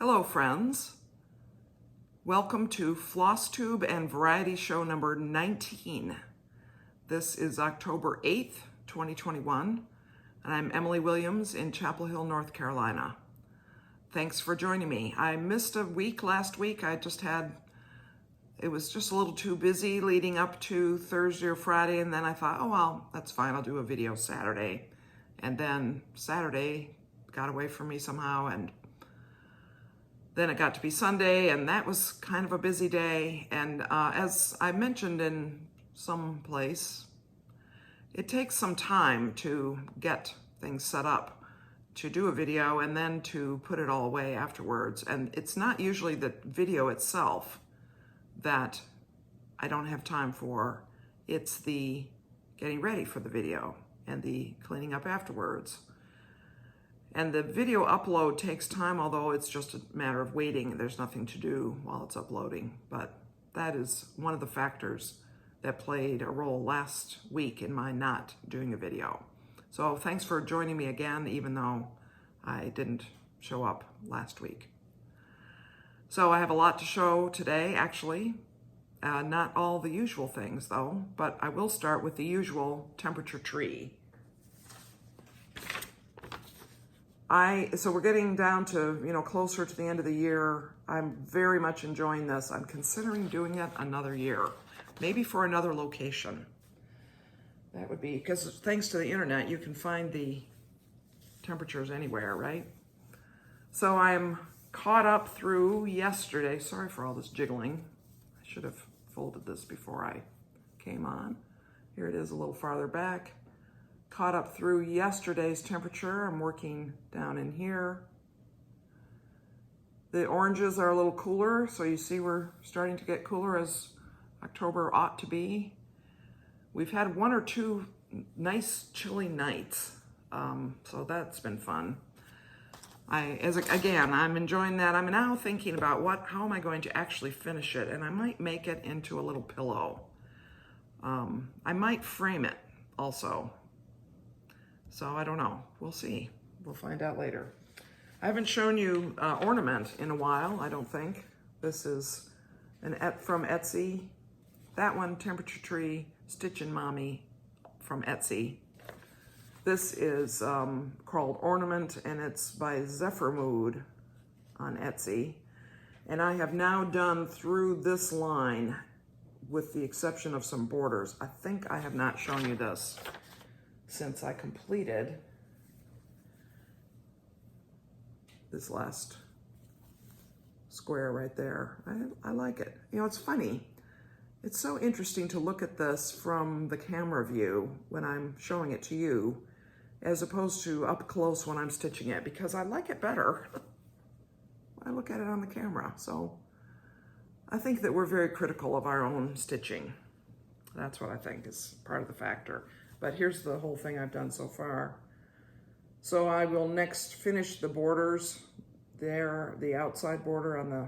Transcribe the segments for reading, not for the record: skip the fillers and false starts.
Hello friends, welcome to Flosstube and Variety Show number 19. This is October 8th, 2021, and I'm Emily Williams in Chapel Hill, North Carolina. Thanks for joining me. I missed a week last week. It was just a little too busy leading up to Thursday or Friday, and then I thought, oh well, that's fine, I'll do a video Saturday. And then Saturday got away from me somehow, and then it got to be Sunday, and that was kind of a busy day. And as I mentioned in some place, it takes some time to get things set up, to do a video, and then to put it all away afterwards. And it's not usually the video itself that I don't have time for. It's the getting ready for the video and the cleaning up afterwards. And the video upload takes time, although it's just a matter of waiting. There's nothing to do while it's uploading. But that is one of the factors that played a role last week in my not doing a video. So thanks for joining me again, even though I didn't show up last week. So I have a lot to show today, actually. Not all the usual things, though, but I will start with the usual temperature tree. So we're getting down to, closer to the end of the year. I'm very much enjoying this. I'm considering doing it another year, maybe for another location. That would be, because thanks to the internet, you can find the temperatures anywhere, right? So I'm caught up through yesterday. Sorry for all this jiggling. I should have folded this before I came on. Here it is a little farther back. Caught up through yesterday's temperature. I'm working down in here. The oranges are a little cooler, so you see we're starting to get cooler as October ought to be. We've had one or two nice chilly nights, so that's been fun. I'm enjoying that. I'm now thinking about how am I going to actually finish it, and I might make it into a little pillow. I might frame it also. So I don't know, we'll see. We'll find out later. I haven't shown you Ornament in a while, I don't think. This is from Etsy. That one, Temperature Tree, StitchinMommy from Etsy. This is called Ornament, and it's by ZephyrMood on Etsy. And I have now done through this line with the exception of some borders. I think I have not shown you this since I completed this last square right there. I like it. It's funny. It's so interesting to look at this from the camera view when I'm showing it to you, as opposed to up close when I'm stitching it, because I like it better when I look at it on the camera. So I think that we're very critical of our own stitching. That's what I think is part of the factor. But here's the whole thing I've done so far. So I will next finish the borders there, the outside border on the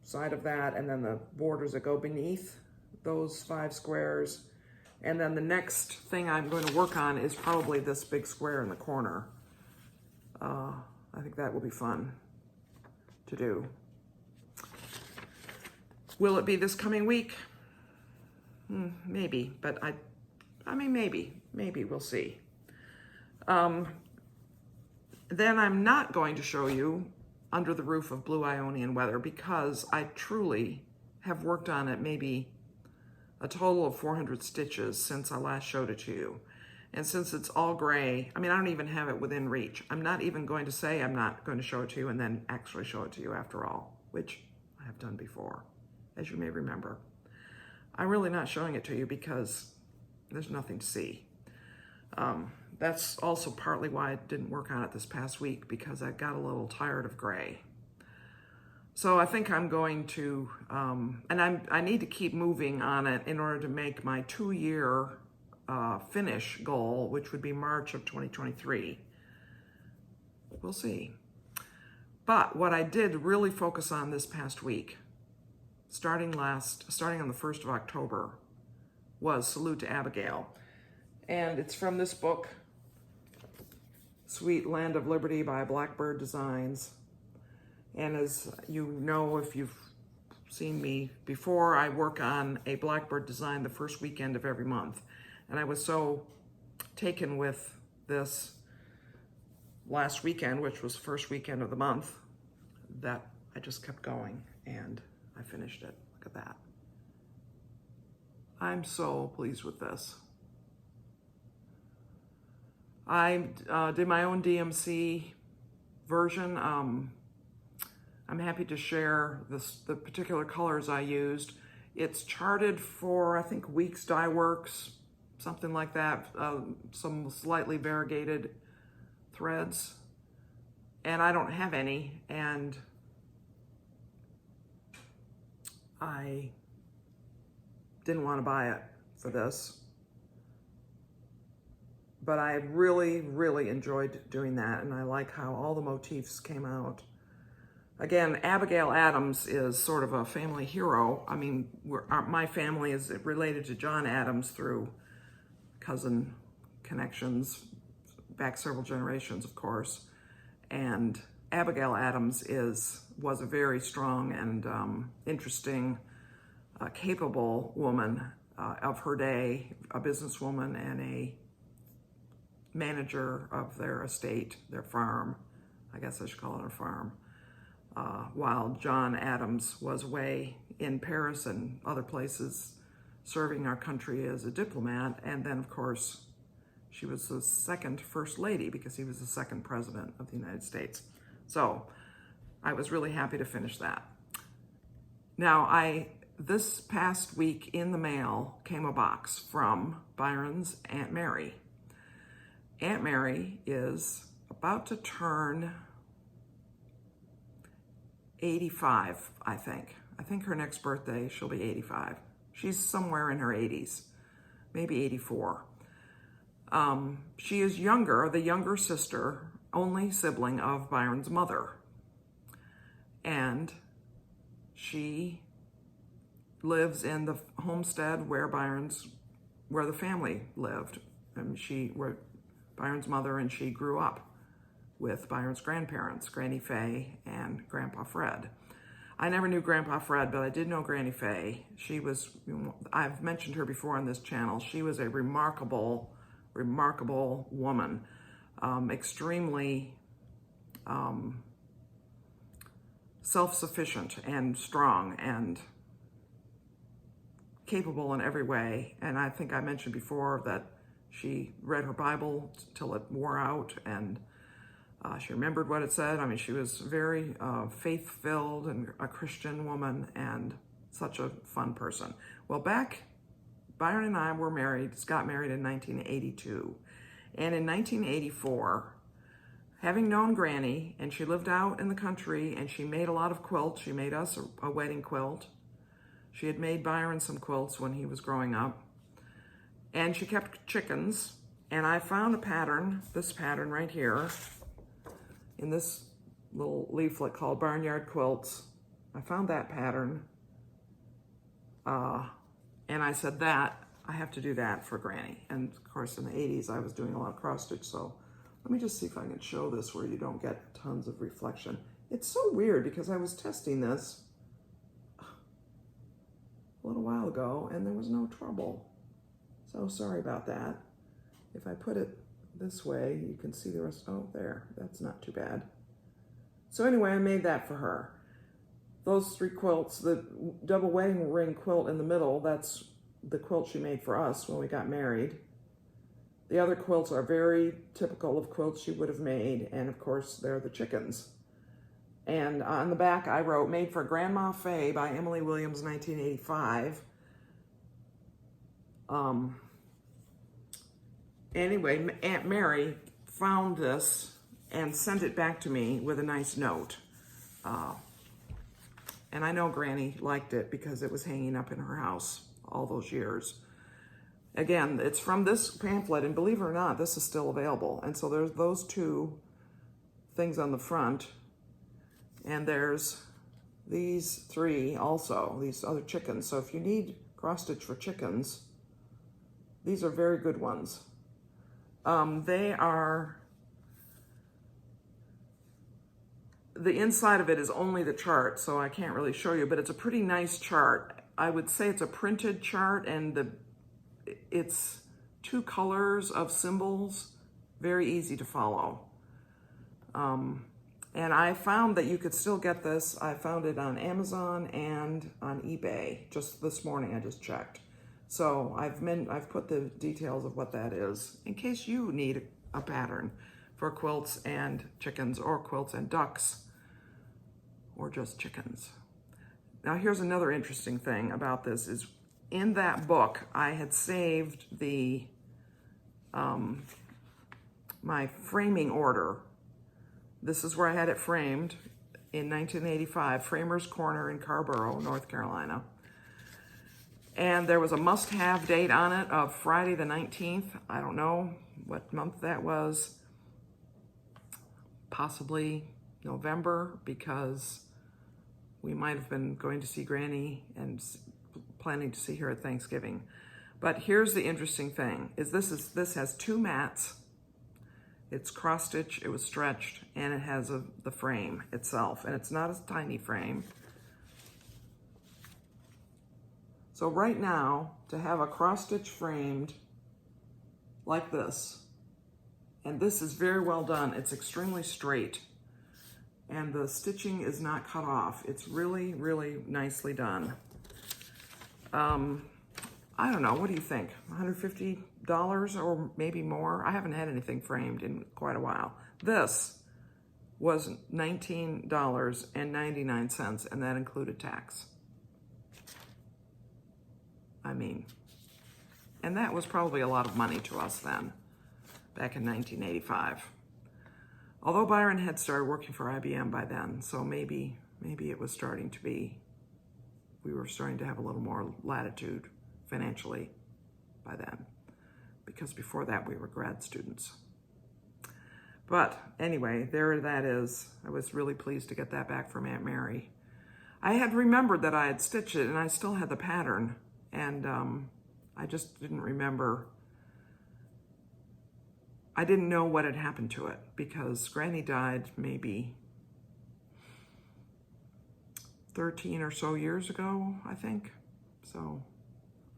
side of that, and then the borders that go beneath those 5 squares. And then the next thing I'm going to work on is probably this big square in the corner. I think that will be fun to do. Will it be this coming week? Maybe, but I mean, maybe, we'll see. Then I'm not going to show you Under the Roof of Blue Ionian Weather, because I truly have worked on it maybe a total of 400 stitches since I last showed it to you. And since it's all gray, I don't even have it within reach. I'm not even going to say I'm not going to show it to you and then actually show it to you after all, which I have done before, as you may remember. I'm really not showing it to you because there's nothing to see. That's also partly why I didn't work on it this past week, because I got a little tired of gray. So I think I'm going to, I need to keep moving on it in order to make my 2-year finish goal, which would be March of 2023. We'll see. But what I did really focus on this past week, starting on the 1st of October, was Salute to Abigail. And it's from this book, Sweet Land of Liberty by Blackbird Designs. And as you know, if you've seen me before, I work on a Blackbird design the first weekend of every month. And I was so taken with this last weekend, which was the first weekend of the month, that I just kept going and I finished it. Look at that. I'm so pleased with this. I did my own DMC version. I'm happy to share the particular colors I used. It's charted for, I think, Weeks Dye Works, something like that, some slightly variegated threads. And I don't have any, and I didn't want to buy it for this. But I really, really enjoyed doing that, and I like how all the motifs came out. Again, Abigail Adams is sort of a family hero. I mean, my family is related to John Adams through cousin connections, back several generations, of course. And Abigail Adams was a very strong and interesting, capable woman of her day, a businesswoman and a manager of their estate, their farm. I guess I should call it a farm. While John Adams was away in Paris and other places serving our country as a diplomat. And then, of course, she was the second first lady because he was the second president of the United States. So I was really happy to finish that. Now, this past week in the mail came a box from Byron's Aunt Mary. Aunt Mary is about to turn 85, I think. I think her next birthday, she'll be 85. She's somewhere in her 80s, maybe 84. She is the younger sister, only sibling of Byron's mother. And she lives in the homestead where the family lived. And Byron's mother and she grew up with Byron's grandparents, Granny Fay and Grandpa Fred. I never knew Grandpa Fred, but I did know Granny Fay. I've mentioned her before on this channel. She was a remarkable, remarkable woman, extremely self-sufficient and strong and capable in every way. And I think I mentioned before that she read her Bible till it wore out, and she remembered what it said. I mean, she was very faith-filled and a Christian woman and such a fun person. Well, Byron and I got married in 1982. And in 1984, having known Granny, and she lived out in the country, and she made a lot of quilts. She made us a wedding quilt. She had made Byron some quilts when he was growing up. And she kept chickens. And I found a pattern, this pattern right here, in this little leaflet called Barnyard Quilts. I found that pattern. And I said I have to do that for Granny. And of course, in the 80s, I was doing a lot of cross stitch. So let me just see if I can show this where you don't get tons of reflection. It's so weird because I was testing this a little while ago and there was no trouble. So sorry about that. If I put it this way, you can see the rest. Oh, there, that's not too bad. So anyway, I made that for her. Those three quilts, the double wedding ring quilt in the middle, that's the quilt she made for us when we got married. The other quilts are very typical of quilts she would have made, and of course, they're the chickens. And on the back, I wrote, made for Grandma Fay by Emily Williams, 1985. Anyway, Aunt Mary found this and sent it back to me with a nice note. And I know Granny liked it because it was hanging up in her house all those years. Again, it's from this pamphlet, and believe it or not, this is still available. And so there's those two things on the front, and there's these three also, these other chickens. So if you need cross stitch for chickens, these are very good ones. the inside of it is only the chart, so I can't really show you, but it's a pretty nice chart. I would say it's a printed chart, and it's 2 colors of symbols, very easy to follow. And I found that you could still get this. I found it on Amazon and on eBay just this morning. I just checked. So I've put the details of what that is in case you need a pattern for quilts and chickens, or quilts and ducks, or just chickens. Now here's another interesting thing about this is in that book I had saved the my framing order. This is where I had it framed in 1985, Framers Corner in Carborough, North Carolina. And there was a must-have date on it of Friday the 19th. I don't know what month that was. Possibly November, because we might have been going to see Granny and planning to see her at Thanksgiving. But here's the interesting thing, is this has 2 mats. It's cross-stitch, it was stretched, and it has the frame itself, and it's not a tiny frame. So right now, to have a cross-stitch framed like this, and this is very well done, it's extremely straight, and the stitching is not cut off. It's really, really nicely done. I don't know, what do you think? $150 or maybe more? I haven't had anything framed in quite a while. This was $19.99, and that included tax. I mean, and that was probably a lot of money to us then, back in 1985. Although Byron had started working for IBM by then, so maybe it was starting to be, we were starting to have a little more latitude financially by then, because before that we were grad students. But anyway, there that is. I was really pleased to get that back from Aunt Mary. I had remembered that I had stitched it, and I still had the pattern, and I just didn't remember. I didn't know what had happened to it, because Granny died maybe 13 or so years ago, I think. So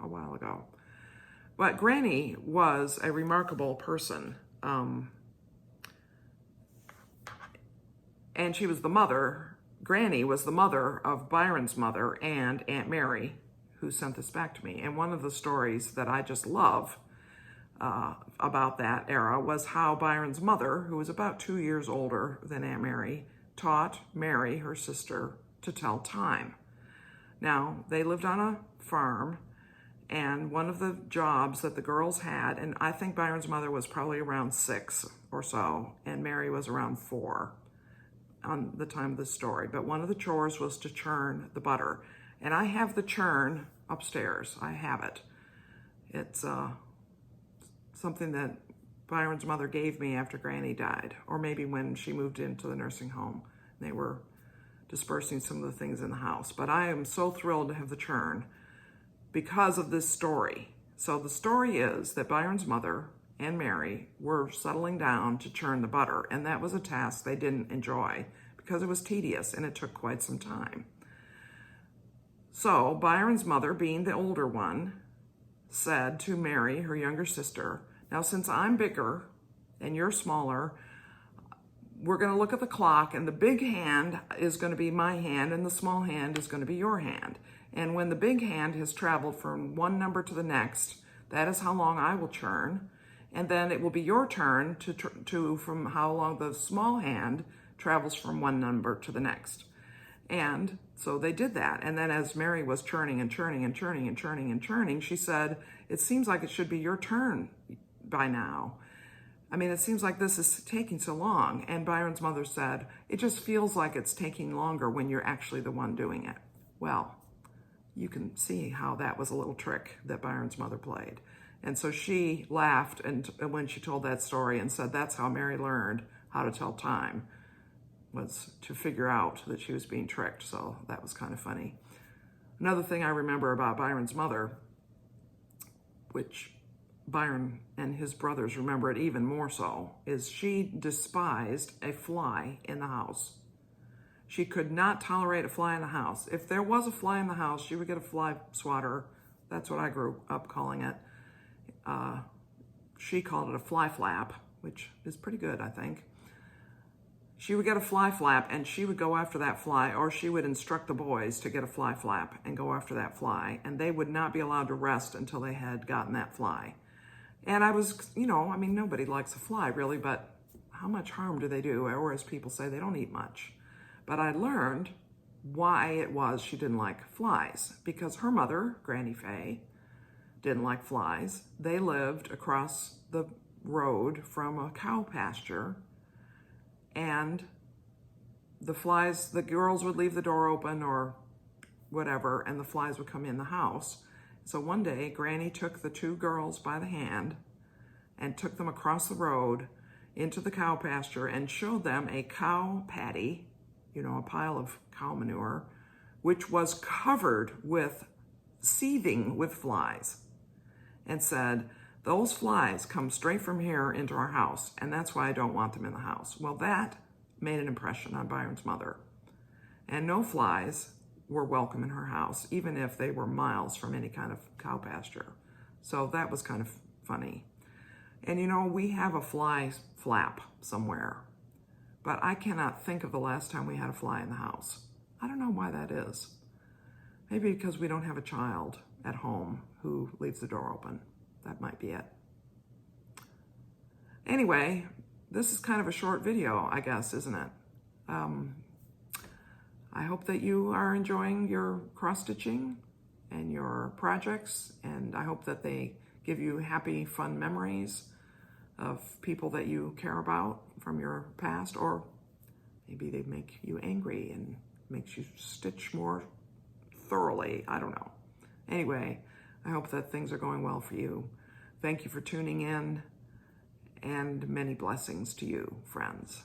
a while ago. But Granny was a remarkable person. And she was the mother, Granny was the mother of Byron's mother and Aunt Mary, who sent this back to me. And one of the stories that I just love about that era was how Byron's mother, who was about 2 years older than Aunt Mary, taught Mary, her sister, to tell time. Now, they lived on a farm, and one of the jobs that the girls had, and I think Byron's mother was probably around 6 or so, and Mary was around 4 on the time of the story, but one of the chores was to churn the butter. And I have the churn upstairs. I have it. It's something that Byron's mother gave me after Granny died, or maybe when she moved into the nursing home. They were dispersing some of the things in the house. But I am so thrilled to have the churn because of this story. So the story is that Byron's mother and Mary were settling down to churn the butter, and that was a task they didn't enjoy because it was tedious and it took quite some time. So Byron's mother, being the older one, said to Mary, her younger sister, "Now since I'm bigger and you're smaller, we're going to look at the clock, and the big hand is going to be my hand and the small hand is going to be your hand. And when the big hand has traveled from one number to the next, that is how long I will churn. And then it will be your turn to from how long the small hand travels from one number to the next." And so they did that. And then as Mary was churning and churning and churning and churning and churning, she said, "It seems like it should be your turn by now. I mean, it seems like this is taking so long." And Byron's mother said, "It just feels like it's taking longer when you're actually the one doing it." Well, you can see how that was a little trick that Byron's mother played. And so she laughed and when she told that story and said that's how Mary learned how to tell time, was to figure out that she was being tricked. So that was kind of funny. Another thing I remember about Byron's mother, which Byron and his brothers remember it even more so, is she despised a fly in the house. She could not tolerate a fly in the house. If there was a fly in the house, she would get a fly swatter. That's what I grew up calling it. She called it a fly flap, which is pretty good, I think. She would get a fly flap and she would go after that fly, or she would instruct the boys to get a fly flap and go after that fly, and they would not be allowed to rest until they had gotten that fly. And I was, I mean, nobody likes a fly really, but how much harm do they do? Or as people say, they don't eat much. But I learned why it was she didn't like flies, because her mother, Granny Fay, didn't like flies. They lived across the road from a cow pasture, and the flies, the girls would leave the door open or whatever, and the flies would come in the house. So one day, Granny took the two girls by the hand and took them across the road into the cow pasture and showed them a cow patty, a pile of cow manure, which was covered with, seething with flies, and said, "Those flies come straight from here into our house, and that's why I don't want them in the house." Well, that made an impression on Byron's mother. And no flies were welcome in her house, even if they were miles from any kind of cow pasture. So that was kind of funny. And we have a fly flap somewhere, but I cannot think of the last time we had a fly in the house. I don't know why that is. Maybe because we don't have a child at home who leaves the door open. That might be it. Anyway, this is kind of a short video, I guess, isn't it? I hope that you are enjoying your cross-stitching and your projects, and I hope that they give you happy, fun memories of people that you care about from your past, or maybe they make you angry and makes you stitch more thoroughly. I don't know. Anyway, I hope that things are going well for you. Thank you for tuning in, and many blessings to you, friends.